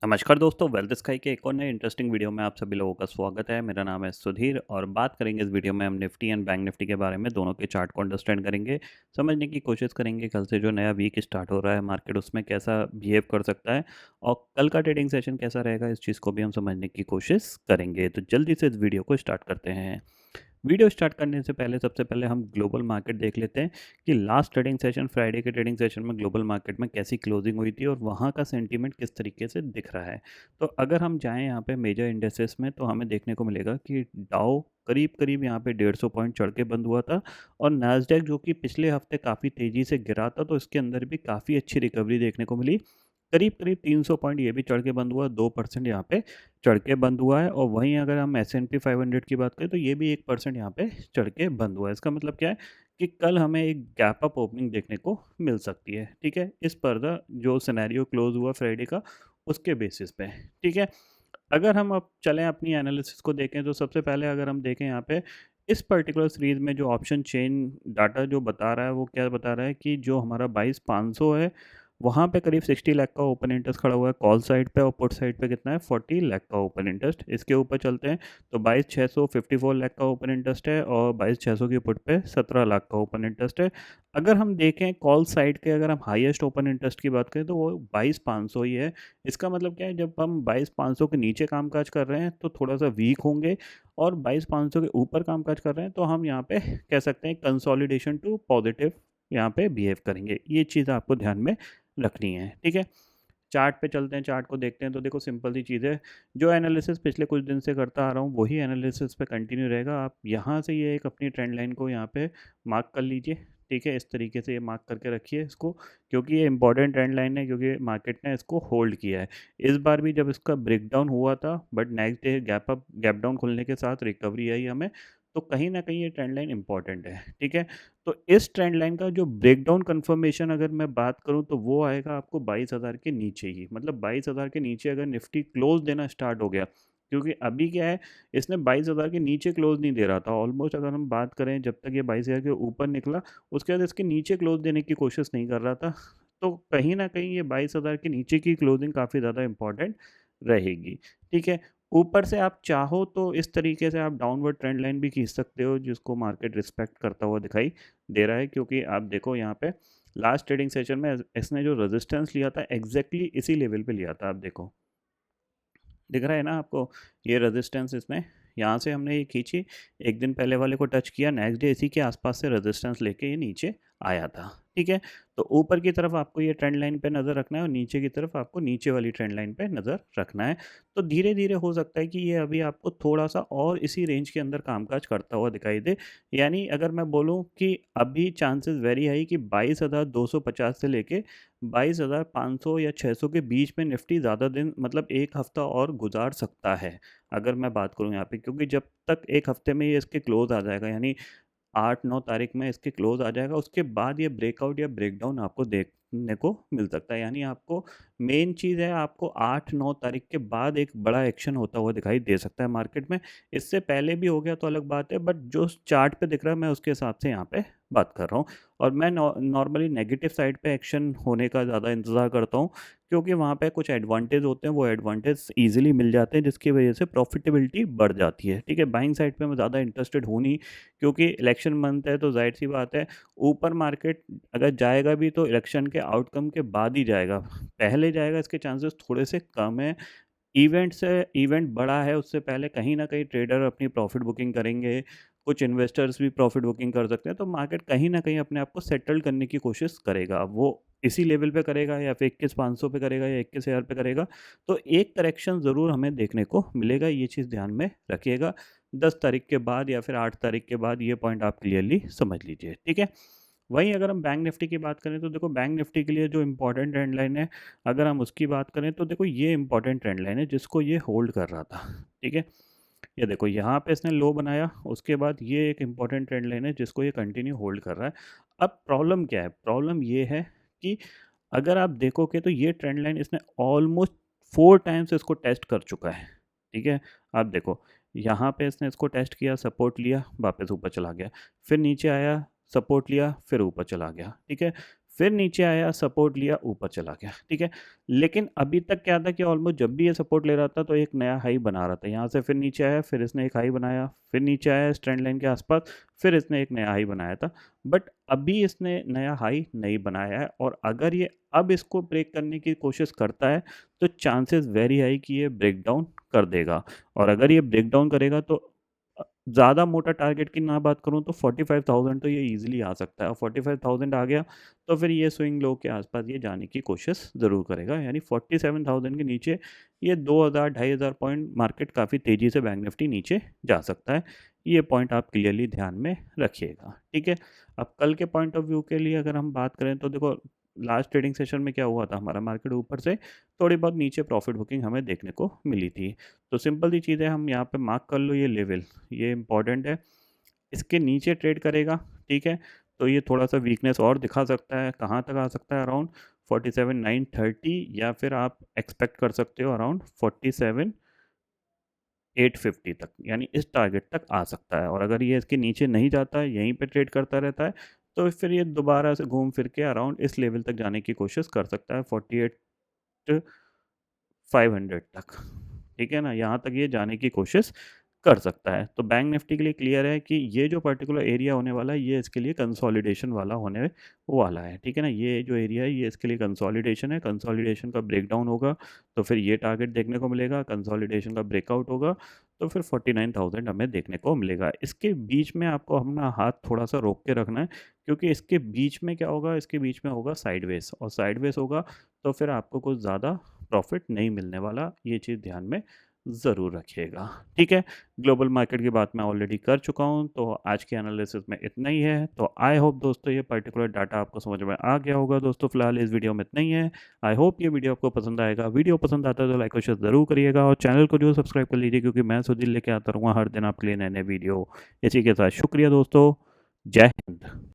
नमस्कार दोस्तों, wealth sky के एक और नए इंटरेस्टिंग वीडियो में आप सभी लोगों का स्वागत है। मेरा नाम है सुधीर और बात करेंगे इस वीडियो में हम निफ्टी एंड बैंक निफ्टी के बारे में। दोनों के चार्ट को अंडरस्टैंड करेंगे, समझने की कोशिश करेंगे कल से जो नया वीक स्टार्ट हो रहा है मार्केट उसमें कैसा बिहेव कर सकता है और कल का ट्रेडिंग सेशन कैसा रहेगा, इस चीज़ को भी हम समझने की कोशिश करेंगे। तो जल्दी से इस वीडियो को स्टार्ट करते हैं। वीडियो स्टार्ट करने से पहले सबसे पहले हम ग्लोबल मार्केट देख लेते हैं कि लास्ट ट्रेडिंग सेशन, फ्राइडे के ट्रेडिंग सेशन में ग्लोबल मार्केट में कैसी क्लोजिंग हुई थी और वहाँ का सेंटीमेंट किस तरीके से दिख रहा है। तो अगर हम जाएं यहाँ पे मेजर इंडेक्सेस में तो हमें देखने को मिलेगा कि डाउ करीब करीब यहाँ पे 150 पॉइंट चढ़ के बंद हुआ था और नास्डैक जो कि पिछले हफ्ते काफ़ी तेज़ी से गिरा था तो इसके अंदर भी काफ़ी अच्छी रिकवरी देखने को मिली। करीब करीब 300 पॉइंट ये भी चढ़ के बंद हुआ, 2% यहाँ पे चढ़ के बंद हुआ है। और वहीं अगर हम S&P 500 की बात करें तो ये भी 1% यहाँ पे चढ़ के बंद हुआ है। इसका मतलब क्या है कि कल हमें एक गैप अप ओपनिंग देखने को मिल सकती है। ठीक है, इस पर जो सिनेरियो क्लोज हुआ फ्राइडे का उसके बेसिस पे। ठीक है, अगर हम अब चलें अपनी एनालिसिस को देखें तो सबसे पहले अगर हम देखें यहाँ पे इस पर्टिकुलर सीरीज में जो ऑप्शन चेन डाटा जो बता रहा है वो क्या बता रहा है कि जो हमारा 22,500 है वहाँ पे करीब 60 लाख का ओपन इंटरेस्ट खड़ा हुआ है कॉल साइड पे और पुट साइड पे कितना है 40 लाख का ओपन इंटरेस्ट। इसके ऊपर चलते हैं तो 22,600 54 लाख का ओपन इंटरेस्ट है और 22,600 की पुट पे 17 लाख का ओपन इंटरेस्ट है। अगर हम देखें कॉल साइड के अगर हम हाईएस्ट ओपन इंटरेस्ट की बात करें तो वो 22,500 ही है। इसका मतलब क्या है, जब हम 22,500 के नीचे कामकाज कर रहे हैं तो थोड़ा सा वीक होंगे और 22,500 के ऊपर कामकाज कर रहे हैं तो हम यहाँ पे कह सकते हैं कंसोलिडेशन टू पॉजिटिव यहाँ पे बिहेव करेंगे। ये चीज़ आपको ध्यान में रखनी है। ठीक है, चार्ट पे चलते हैं, चार्ट को देखते हैं तो देखो सिंपल सी चीज़ है, जो एनालिसिस पिछले कुछ दिन से करता आ रहा हूँ वही एनालिसिस पे कंटिन्यू रहेगा। आप यहाँ से ये एक अपनी ट्रेंड लाइन को यहाँ पे मार्क कर लीजिए। ठीक है, इस तरीके से ये मार्क करके रखिए इसको, क्योंकि ये इंपॉर्टेंट ट्रेंड लाइन है, क्योंकि मार्केट ने इसको होल्ड किया है। इस बार भी जब इसका ब्रेकडाउन हुआ था but next day gap down खुलने के साथ रिकवरी आई हमें, तो कहीं ना कहीं ये ट्रेंड लाइन इंपॉर्टेंट है। ठीक है, तो इस ट्रेंड लाइन का जो ब्रेकडाउन कंफर्मेशन अगर मैं बात करूं तो वो आएगा आपको 22,000 के नीचे ही। मतलब 22,000 के नीचे अगर निफ्टी क्लोज देना स्टार्ट हो गया, क्योंकि अभी क्या है, इसने 22,000 के नीचे क्लोज नहीं दे रहा था ऑलमोस्ट। अगर हम बात करें जब तक ये 22,000 के ऊपर निकला उसके बाद इसके नीचे क्लोज देने की कोशिश नहीं कर रहा था। तो कहीं ना कहीं ये 22,000 के नीचे की क्लोजिंग काफ़ी ज़्यादा इंपॉर्टेंट रहेगी। ठीक है, ऊपर से आप चाहो तो इस तरीके से आप डाउनवर्ड ट्रेंड लाइन भी खींच सकते हो जिसको मार्केट रिस्पेक्ट करता हुआ दिखाई दे रहा है। क्योंकि आप देखो यहाँ पे लास्ट ट्रेडिंग सेशन में इसने जो रेजिस्टेंस लिया था एग्जैक्टली इसी लेवल पे लिया था। आप देखो, दिख रहा है ना आपको, ये रेजिस्टेंस इसने यहाँ से हमने ये खींची, एक दिन पहले वाले को टच किया, नेक्स्ट डे इसी के आसपास से रेजिस्टेंस लेके ये नीचे आया था। ठीक है, तो ऊपर की तरफ आपको ये ट्रेंड लाइन पे नज़र रखना है और नीचे की तरफ आपको नीचे वाली ट्रेंड लाइन पे नज़र रखना है। तो धीरे धीरे हो सकता है कि ये अभी आपको थोड़ा सा और इसी रेंज के अंदर कामकाज करता हुआ दिखाई दे। यानी अगर मैं बोलूँ कि अभी चांसेस वेरी हाई कि 22,250 से लेके 22,500 या 600 के बीच में निफ्टी ज़्यादा दिन मतलब एक हफ्ता और गुजार सकता है। अगर मैं बात करूँ यहाँ पे, क्योंकि जब तक एक हफ्ते में ये इसके क्लोज आ जाएगा, यानी 8-9 तारीख में इसके क्लोज आ जाएगा, उसके बाद ये ब्रेकआउट या ब्रेकडाउन आपको देखने को मिल सकता है। यानी आपको मेन चीज़ है, आपको 8-9 तारीख के बाद एक बड़ा एक्शन होता हुआ दिखाई दे सकता है मार्केट में। इससे पहले भी हो गया तो अलग बात है, बट जो चार्ट पे दिख रहा है मैं उसके हिसाब से यहाँ पे बात कर रहा हूँ। और मैं नॉर्मली नेगेटिव साइड पे एक्शन होने का ज़्यादा इंतज़ार करता हूँ, क्योंकि वहाँ पे कुछ एडवांटेज होते हैं, वो एडवांटेज ईजिली मिल जाते हैं जिसकी वजह से प्रॉफिटेबिलिटी बढ़ जाती है। ठीक है, बाइंग साइड पे मैं ज़्यादा इंटरेस्टेड हूँ नहीं, क्योंकि इलेक्शन मंथ है तो जाहिर सी बात है ऊपर मार्केट अगर जाएगा भी तो इलेक्शन के आउटकम के बाद ही जाएगा। पहले जाएगा इसके चांसेस थोड़े से कम है। इवेंट से इवेंट बड़ा है, उससे पहले कहीं न कहीं ट्रेडर अपनी प्रॉफ़िट बुकिंग करेंगे, कुछ इन्वेस्टर्स भी प्रॉफ़िट बुकिंग कर सकते हैं, तो मार्केट कहीं न कहीं अपने आप को सेटल करने की कोशिश करेगा। अब वो इसी लेवल पे करेगा या फिर 21,500 पे करेगा या 21,000 पे करेगा, तो एक करेक्शन ज़रूर हमें देखने को मिलेगा, ये चीज़ ध्यान में रखिएगा। 10 तारीख के बाद या फिर 8 तारीख के बाद ये पॉइंट आप क्लियरली समझ लीजिए। ठीक है? वहीं अगर हम बैंक निफ्टी की बात करें तो देखो बैंक निफ्टी के लिए जो इम्पोर्टेंट ट्रेंड लाइन है, अगर हम उसकी बात करें तो देखो ये इम्पोर्टेंट ट्रेंड लाइन है जिसको ये होल्ड कर रहा था। ठीक है, ये देखो यहाँ पे इसने लो बनाया, उसके बाद ये एक इम्पोर्टेंट ट्रेंड लाइन है जिसको ये कंटिन्यू होल्ड कर रहा है। अब प्रॉब्लम क्या है, प्रॉब्लम ये है कि अगर आप देखोगे तो ये ट्रेंड लाइन इसने ऑलमोस्ट 4 टाइम्स इसको टेस्ट कर चुका है। ठीक है, आप देखो यहाँ पे इसने इसको टेस्ट किया, सपोर्ट लिया, वापस ऊपर चला गया, फिर नीचे आया, सपोर्ट लिया, फिर ऊपर चला गया। ठीक है, फिर नीचे आया, सपोर्ट लिया, ऊपर चला गया, ठीक है। लेकिन अभी तक क्या था कि ऑलमोस्ट जब भी ये सपोर्ट ले रहा था तो एक नया हाई बना रहा था। यहाँ से फिर नीचे आया, फिर इसने एक हाई बनाया, फिर नीचे आया इस ट्रेंड लाइन के आसपास, फिर इसने एक नया हाई बनाया था। बट अभी इसने नया हाई नहीं बनाया है, और अगर ये अब इसको ब्रेक करने की कोशिश करता है तो चांसेस वेरी हाई कि ये ब्रेक डाउन कर देगा। और अगर ये ब्रेक डाउन करेगा तो ज़्यादा मोटा टारगेट की ना बात करूँ तो 45,000 तो ये ईज़िली आ सकता है, और 45,000 आ गया तो फिर ये स्विंग लो के आसपास ये जाने की कोशिश ज़रूर करेगा। यानी 47,000 के नीचे ये 2,000 2,500 पॉइंट मार्केट काफ़ी तेज़ी से बैंक निफ्टी नीचे जा सकता है। ये पॉइंट आप क्लियरली ध्यान में रखिएगा, ठीक है। अब कल के पॉइंट ऑफ व्यू के लिए अगर हम बात करें तो देखो, लास्ट ट्रेडिंग सेशन में क्या हुआ था, हमारा मार्केट ऊपर से थोड़ी बहुत नीचे प्रॉफिट बुकिंग हमें देखने को मिली थी। तो सिंपल सी चीज़ है, हम यहाँ पे मार्क कर लो ये लेवल, ये इम्पॉर्टेंट है। इसके नीचे ट्रेड करेगा, ठीक है, तो ये थोड़ा-सा वीकनेस और दिखा सकता है। कहाँ तक आ सकता है? अराउंड 47,930, या फिर आप एक्सपेक्ट कर सकते हो अराउंड 47,850 तक, यानी इस टारगेट तक आ सकता है। और अगर ये इसके नीचे नहीं जाता है, यहीं पे ट्रेड करता रहता है, तो फिर ये दोबारा से घूम फिर के अराउंड इस लेवल तक जाने की कोशिश कर सकता है, 48,500 तक, ठीक है ना? यहाँ तक ये जाने की कोशिश कर सकता है। तो बैंक निफ्टी के लिए क्लियर है कि ये जो पर्टिकुलर एरिया होने वाला है, ये इसके लिए कंसोलिडेशन वाला होने वाला है, ठीक है ना? ये जो एरिया है, ये इसके लिए कंसोलिडेशन है। कंसोलिडेशन का ब्रेकडाउन होगा, तो फिर ये टारगेट देखने को मिलेगा। कंसोलिडेशन का ब्रेकआउट होगा, तो फिर 49,000 हमें देखने को मिलेगा। इसके बीच में आपको अपना हाथ थोड़ा-सा रोक के रखना है, क्योंकि इसके बीच में क्या होगा, इसके बीच में होगा साइडवेज़, और साइडवेज़ होगा, तो फिर आपको कुछ ज़्यादा प्रॉफ़िट नहीं मिलने वाला। ये चीज़ ध्यान में ज़रूर रखिएगा, ठीक है। ग्लोबल मार्केट की बात मैं ऑलरेडी कर चुका हूँ, तो आज के एनालिसिस में इतना ही है। तो आई होप दोस्तों ये पर्टिकुलर डाटा आपको समझ में आ गया होगा। दोस्तों फिलहाल इस वीडियो में इतना ही है। आई होप ये वीडियो आपको पसंद आएगा। वीडियो पसंद आता है तो लाइक और शेयर ज़रूर करिएगा, और चैनल को जो सब्सक्राइब कर लीजिए, क्योंकि मैं सुधीर लेके आता रहूँगा हर दिन आपके लिए नए नए वीडियो। इसी के साथ शुक्रिया दोस्तों, जय हिंद।